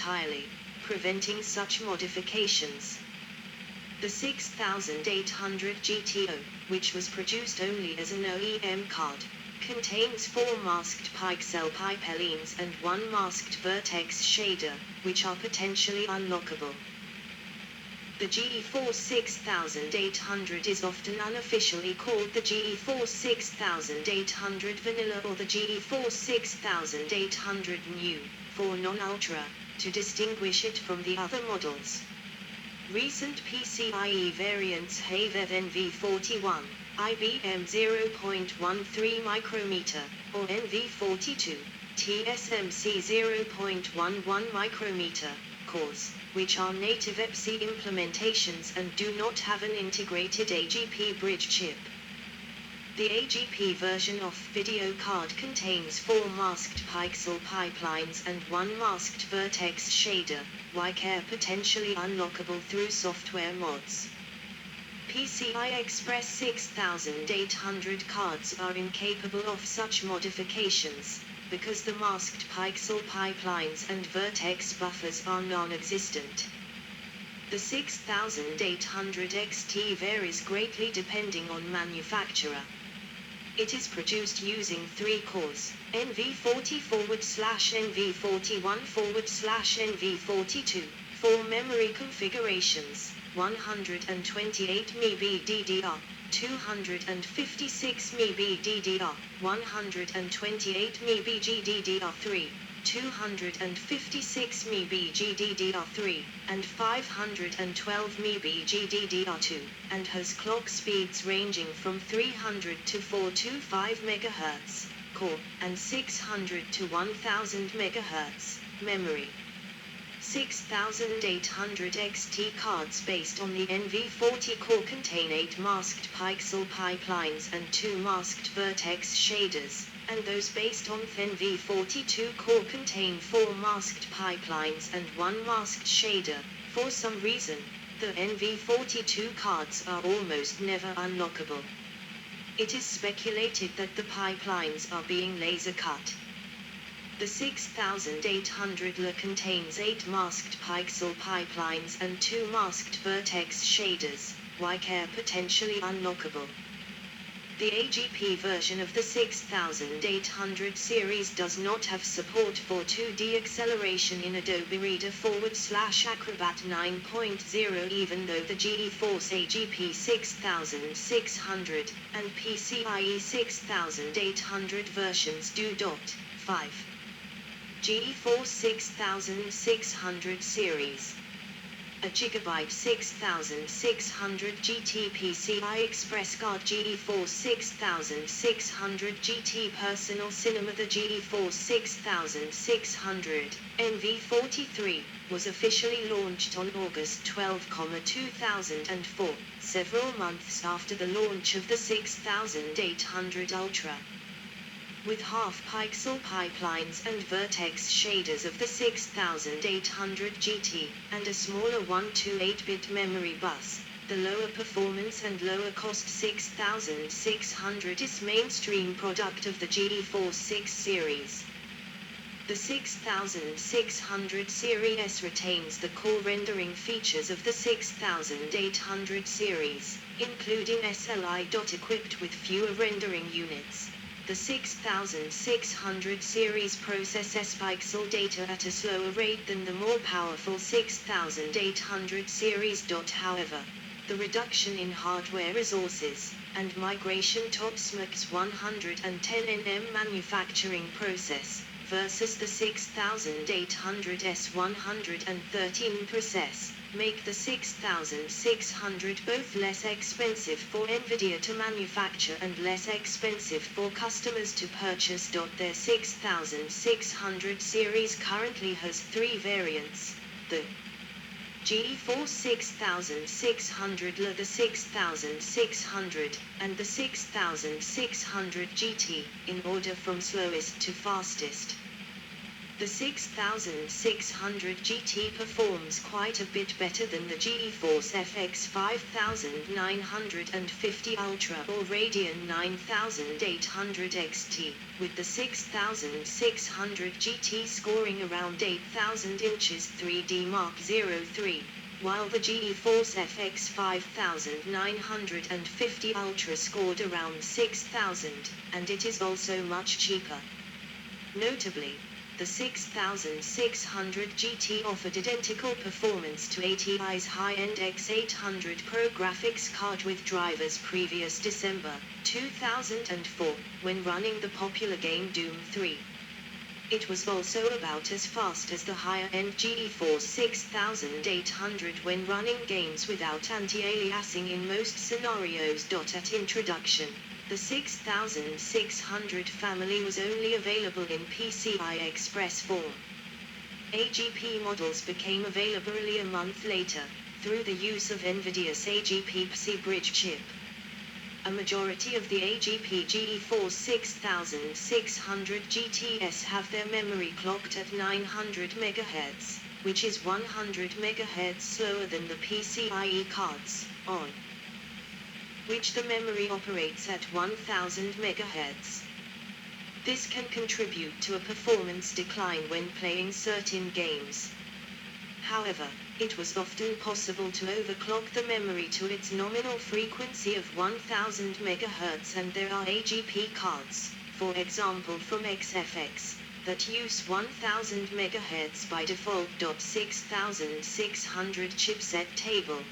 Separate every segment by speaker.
Speaker 1: entirely, preventing such modifications. The 6800 GTO, which was produced only as an OEM card, contains 4 masked pixel pipelines and 1 masked vertex shader, which are potentially unlockable. The GeForce 6800 is often unofficially called the GeForce 6800 Vanilla or the GeForce 6800 New, for non-ultra, to distinguish it from the other models. Recent PCIe variants have NV41, IBM 0.13 micrometer, or NV42, TSMC 0.11 micrometer, cores, which are native EPC implementations and do not have an integrated AGP bridge chip. The AGP version of video card contains 4 masked pixel pipelines and 1 masked vertex shader, which potentially unlockable through software mods. PCI Express 6800 cards are incapable of such modifications, because the masked pixel pipelines and vertex buffers are non-existent. The 6800 XT varies greatly depending on manufacturer. It is produced using 3 cores, NV40/NV41/NV42, 4 memory configurations, 128 MB DDR, 256 MB DDR, 128 MB GDDR3, 256 MB GDDR3, and 512 MB GDDR2, and has clock speeds ranging from 300 to 425 MHz, core, and 600 to 1000 MHz, memory. 6800 XT cards based on the NV40 core contain 8 masked pixel pipelines and 2 masked vertex shaders, and those based on the NV42 core contain 4 masked pipelines and 1 masked shader. For some reason, the NV42 cards are almost never unlockable. It is speculated that the pipelines are being laser cut. The 6800 LA contains 8 masked pixel pipelines and 2 masked vertex shaders, which are potentially unlockable. The AGP version of the 6800 series does not have support for 2D acceleration in Adobe Reader /Acrobat 9.0, even though the GeForce AGP 6600 and PCIe 6800 versions do. 5. GeForce 6600 series. A GB 6600 GT PCI Express card. GeForce 6600 GT Personal Cinema. The GeForce 6600 NV43 was officially launched on August 12, 2004, several months after the launch of the 6800 Ultra. With half-pixel pipelines and vertex shaders of the 6800 GT, and a smaller 128-bit memory bus, the lower performance and lower cost 6600 is mainstream product of the GeForce 6 series. The 6600 series retains the core rendering features of the 6800 series, including SLI. Equipped with fewer rendering units. The 6600 series processes pixel data at a slower rate than the more powerful 6800 series. However, the reduction in hardware resources and migration to SMAX 110nm manufacturing process versus the 6800's 113 process make the 6600 both less expensive for Nvidia to manufacture and less expensive for customers to purchase. Their 6600 series currently has 3 variants: the GeForce 6600 LA, the 6600, and the 6600 GT, in order from slowest to fastest. The 6600 GT performs quite a bit better than the GeForce FX 5950 Ultra or Radeon 9800 XT, with the 6600 GT scoring around 8000 inches 3D Mark 03, while the GeForce FX 5950 Ultra scored around 6000, and it is also much cheaper. Notably, the 6600 GT offered identical performance to ATI's high-end X800 Pro graphics card with drivers previous December 2004, when running the popular game Doom 3. It was also about as fast as the higher-end GeForce 6800 when running games without anti-aliasing in most scenarios. At introduction, the 6600 family was only available in PCI Express form. AGP models became available a month later, through the use of Nvidia's AGP PCI bridge chip. A majority of the AGP GeForce 6600 GTS have their memory clocked at 900 MHz, which is 100 MHz slower than the PCIe cards, on which the memory operates at 1000 MHz. This can contribute to a performance decline when playing certain games. However, it was often possible to overclock the memory to its nominal frequency of 1000 MHz, and there are AGP cards, for example from XFX, that use 1000 MHz by default. 6600 chipset table.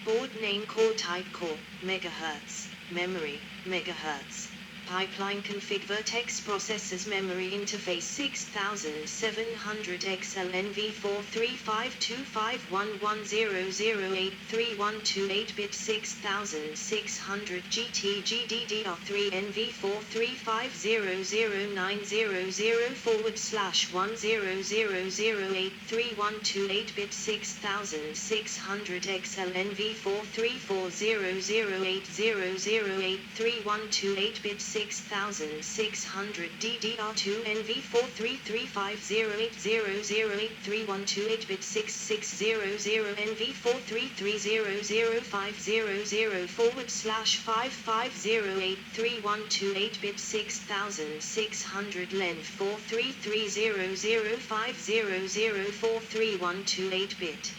Speaker 1: Board name core type core, megahertz, memory, megahertz. Pipeline config vertex processors memory interface 6700 XL NV4352511008312 bit 6600 GT GDDR3 NV4350900/10008312 bit 6600 XL NV4340080083128 bit 6600 DDR2 NV4335080083128 bit 6600 NV4330500/55083128 bit 6600 length 4330050043128 bit.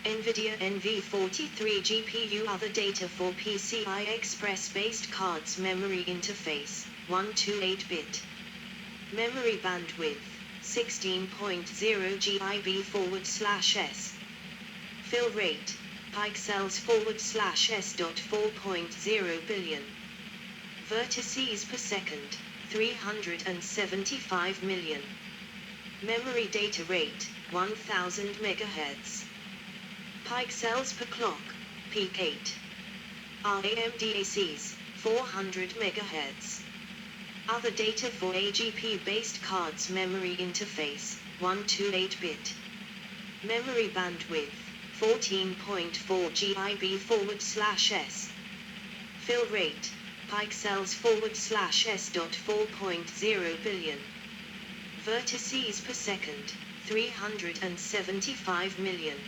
Speaker 1: Nvidia NV43 GPU. Other data for PCI Express based cards. Memory interface 128-bit. Memory bandwidth 16.0 GB/s. Fill rate pixels/s.4.0 billion. Vertices per second 375 million. Memory data rate 1000 MHz. Pixels per clock, peak 8. RAMDACs, 400 MHz. Other data for AGP-based cards. Memory interface, 128-bit. Memory bandwidth, 14.4 GB/s. Fill rate, pixels/s.4.0 billion. Vertices per second, 375 million.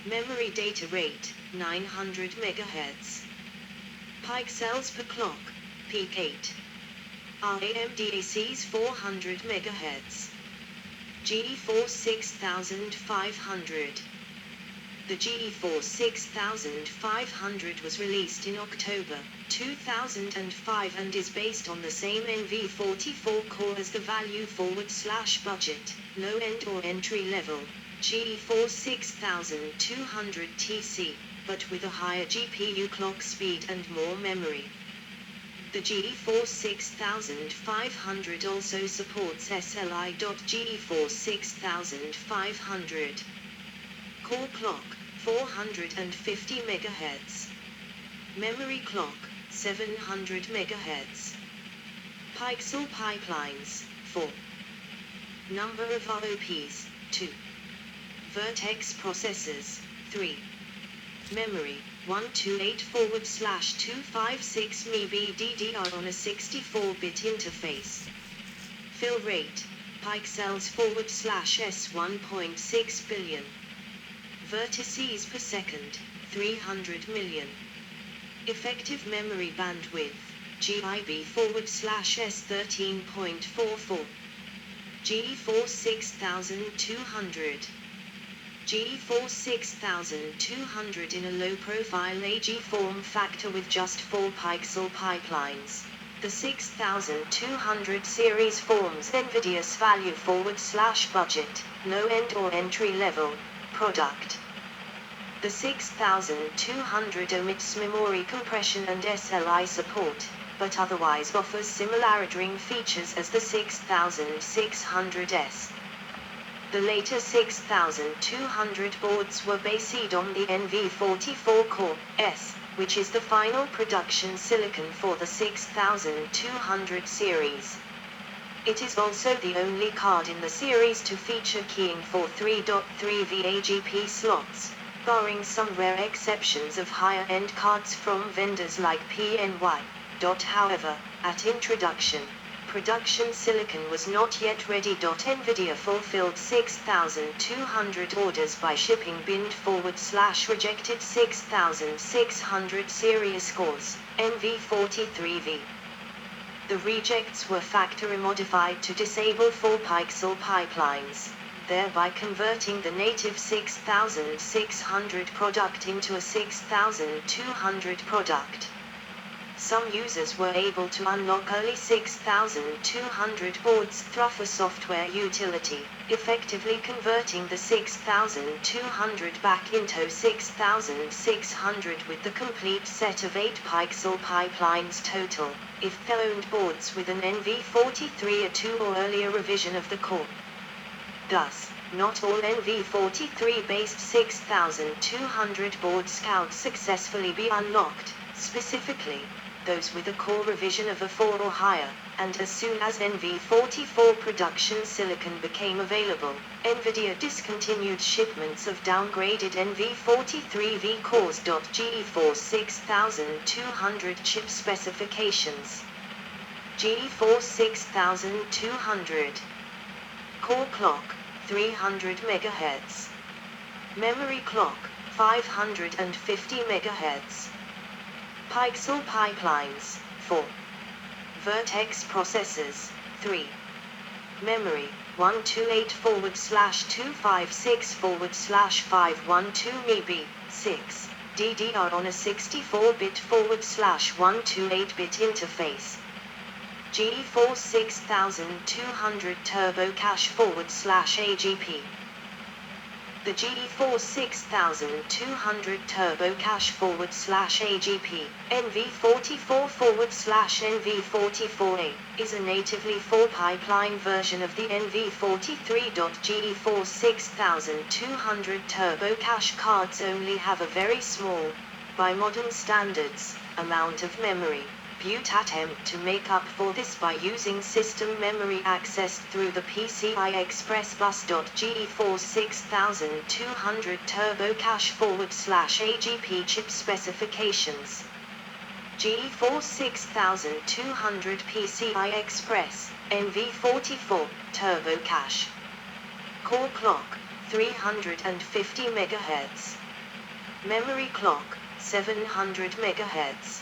Speaker 1: Memory data rate, 900 MHz. Pixels per clock, peak 8. RAMDACs 400 MHz. GeForce 6500. The GeForce 6500 was released in October 2005 and is based on the same NV44 core as the value/budget, low-end or entry-level GeForce 6200 TC, but with a higher GPU clock speed and more memory. The GeForce 6500 also supports SLI. GeForce 6500 core clock 450 MHz. Memory clock 700 MHz. Pixel pipelines 4. Number of OPs 2. Vertex processors 3. Memory 128/256 MB DDR on a 64-bit interface. Fill rate pixels /s 1.6 billion. Vertices per second, 300 million. Effective memory bandwidth, GB/s 13.44. GeForce 6200. GeForce 6200 in a low-profile AG form factor with just 4 pixel pipelines. The 6200 series forms Nvidia's value/budget, low-end or entry-level product. The 6200 omits memory compression and SLI support, but otherwise offers similar rendering features as the 6600S. The later 6200 boards were based on the NV44 Core S, which is the final production silicon for the 6200 series. It is also the only card in the series to feature keying for 3.3 VAGP slots, barring some rare exceptions of higher-end cards from vendors like PNY. However, at introduction, production silicon was not yet ready. Nvidia fulfilled 6200 orders by shipping binned/rejected 6600 series cores, NV43V. The rejects were factory modified to disable 4 pixel pipelines, thereby converting the native 6600 product into a 6200 product. Some users were able to unlock early 6200 boards through a software utility, effectively converting the 6200 back into 6600 with the complete set of 8 pixel pipelines total, if they owned boards with an NV43 or 2 or earlier revision of the core. Thus, not all NV43-based 6200 boards can successfully be unlocked, specifically those with a core revision of a 4 or higher, and as soon as NV44 production silicon became available, Nvidia discontinued shipments of downgraded NV43V cores. GeForce 6200 chip specifications. GeForce 6200 Core clock, 300 MHz. Memory clock, 550 MHz. Pixel pipelines, 4. Vertex processors, 3. Memory, 128/256/512 MB, 6. DDR on a 64-bit/128-bit interface. GeForce 6200 Turbo Cache /AGP. The GeForce 6200 Turbo Cache /AGP, NV44/NV44A, is a natively 4-pipeline version of the NV43. GeForce 6200 Turbo Cache cards only have a very small, by modern standards, amount of memory. Attempt to make up for this by using system memory accessed through the PCI Express bus. GeForce 6200 Turbo Cache /AGP chip specifications. GeForce 6200 PCI Express, NV44, Turbo Cache. Core clock, 350 MHz. Memory clock, 700 MHz.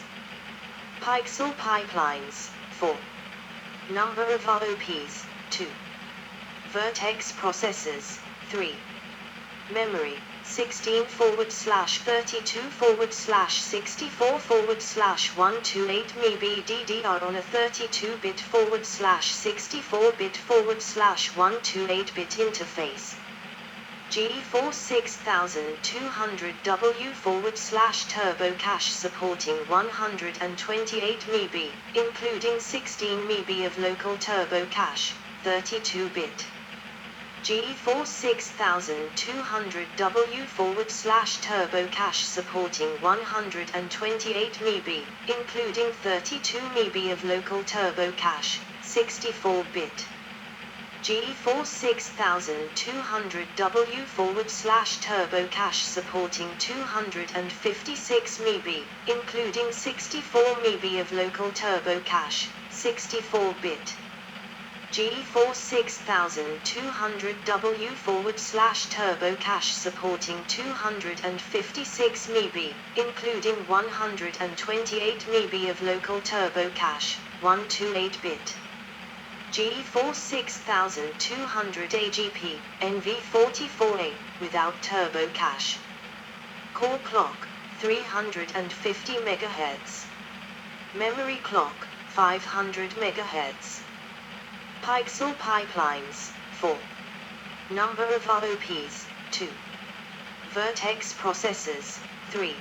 Speaker 1: Pixel pipelines, 4. Number of IOPs, 2. Vertex processors, 3. Memory, 16/32/64/128 MB DDR on a 32-bit/64-bit/128-bit interface. GeForce 6200 W/Turbo Cache supporting 128 MB, including 16 MB of local turbo cache, 32-bit. GeForce 6200 W/Turbo Cache supporting 128 MB, including 32 MB of local turbo cache, 64-bit. GeForce 6200 W/Turbo Cache supporting 256 MB, including 64 MB of local turbo cache, 64-bit. GeForce 6200W/Turbo Cache supporting 256 MB, including 128 MB of local turbo cache, 128-bit. GeForce 6200 AGP, NV44A, without turbo cache. Core clock, 350 MHz. Memory clock, 500 MHz. Pixel pipelines, 4. Number of ROPs, 2. Vertex processors, 3.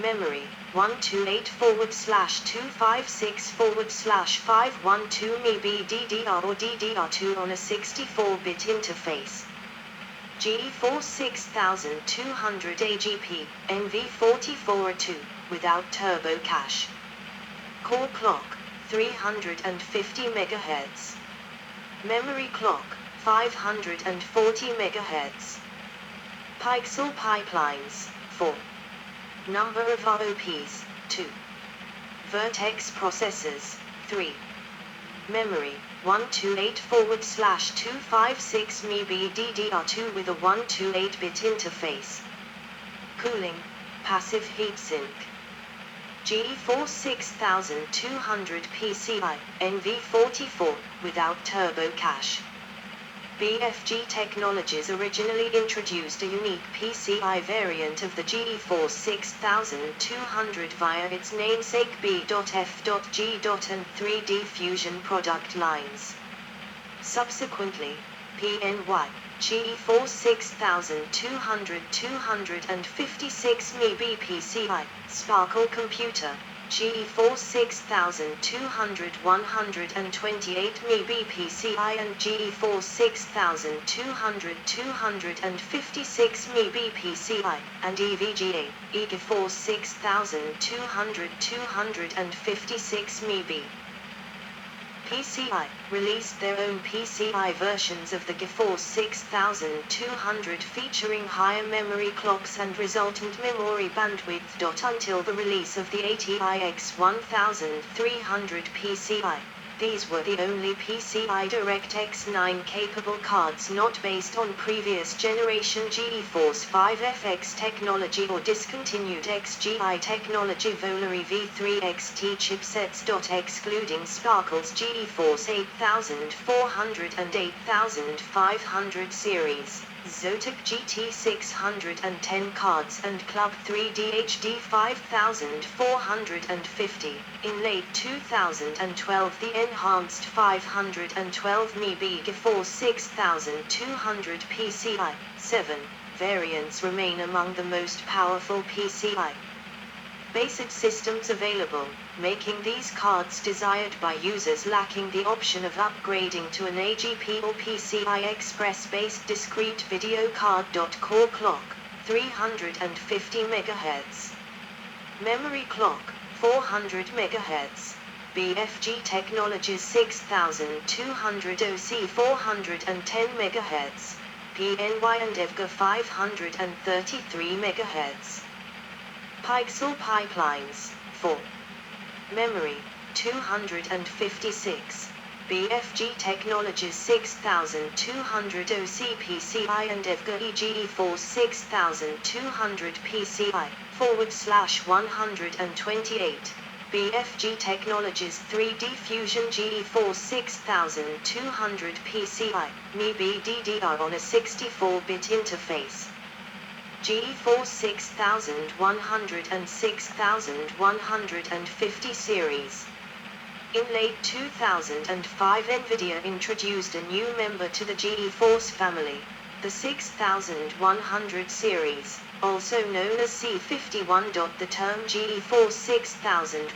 Speaker 1: Memory, 128/256/512 MB DDR or DDR2 on a 64-bit interface. GeForce 6200 AGP, NV44A2, without turbo cache. Core clock, 350 MHz. Memory clock, 540 MHz. Pixel pipelines, 4. Number of ROPs, 2. Vertex processors, 3. Memory, 128/256 MB DDR2 with a 128-bit interface. Cooling, passive heatsink. GeForce 6200 PCI, NV44, without turbo cache. BFG Technologies originally introduced a unique PCI variant of the GeForce 6200 via its namesake B.F.G. and 3D Fusion product lines. Subsequently, PNY, GeForce 6200 256 MB PCI, Sparkle Computer, GeForce 6200 128 MB PCI and GeForce 6200 256 MB PCI, and EVGA, GeForce 6200 256 MB PCI, released their own PCI versions of the GeForce 6200 featuring higher memory clocks and resultant memory bandwidth. Until the release of the ATIX 1300 PCI. These were the only PCI DirectX 9 capable cards not based on previous generation GeForce 5FX technology or discontinued XGI technology Volary V3 XT chipsets. Excluding Sparkle's GeForce 8400 and 8500 series, Zotac GT 610 cards and Club 3D HD 5450. In late 2012 the enhanced 512 MB GeForce 6200 PCI 7 variants remain among the most powerful PCI based systems available, making these cards desired by users lacking the option of upgrading to an AGP or PCI Express-based discrete video card. Core clock, 350 MHz. Memory clock, 400 MHz. BFG Technologies 6200 OC 410 MHz. PNY and EVGA 533 MHz. Pixel pipelines, 4. Memory, 256. BFG Technologies 6200 OC PCI and EVGA GeForce 6200 PCI, /128. BFG Technologies 3D Fusion GeForce 6200 PCI, MIB DDR on a 64-bit interface. GeForce 6100 and 6150 series. In late 2005 Nvidia introduced a new member to the GeForce family, the 6100 series, also known as C51. The term GeForce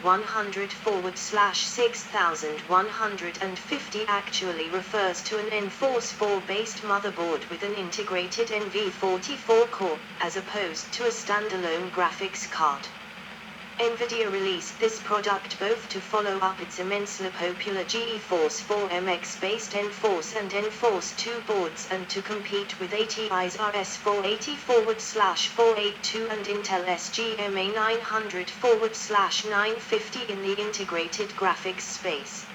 Speaker 1: 6100/6150 actually refers to an Enforce 4-based motherboard with an integrated NV44 core, as opposed to a standalone graphics card. Nvidia released this product both to follow up its immensely popular GeForce 4MX-based Enforce and Enforce 2 boards and to compete with ATI's RS480/482 and Intel SGMA 900/950 in the integrated graphics space.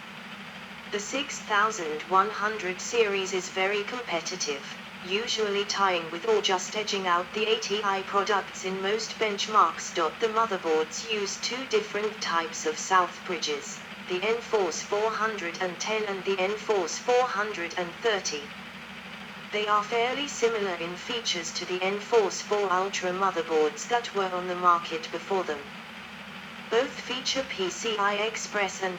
Speaker 1: The 6100 series is very competitive, usually tying with or just edging out the ATI products in most benchmarks. The motherboards use two different types of south bridges, the Enforce 410 and the Enforce 430. They are fairly similar in features to the Enforce 4 Ultra motherboards that were on the market before them. Both feature PCI Express and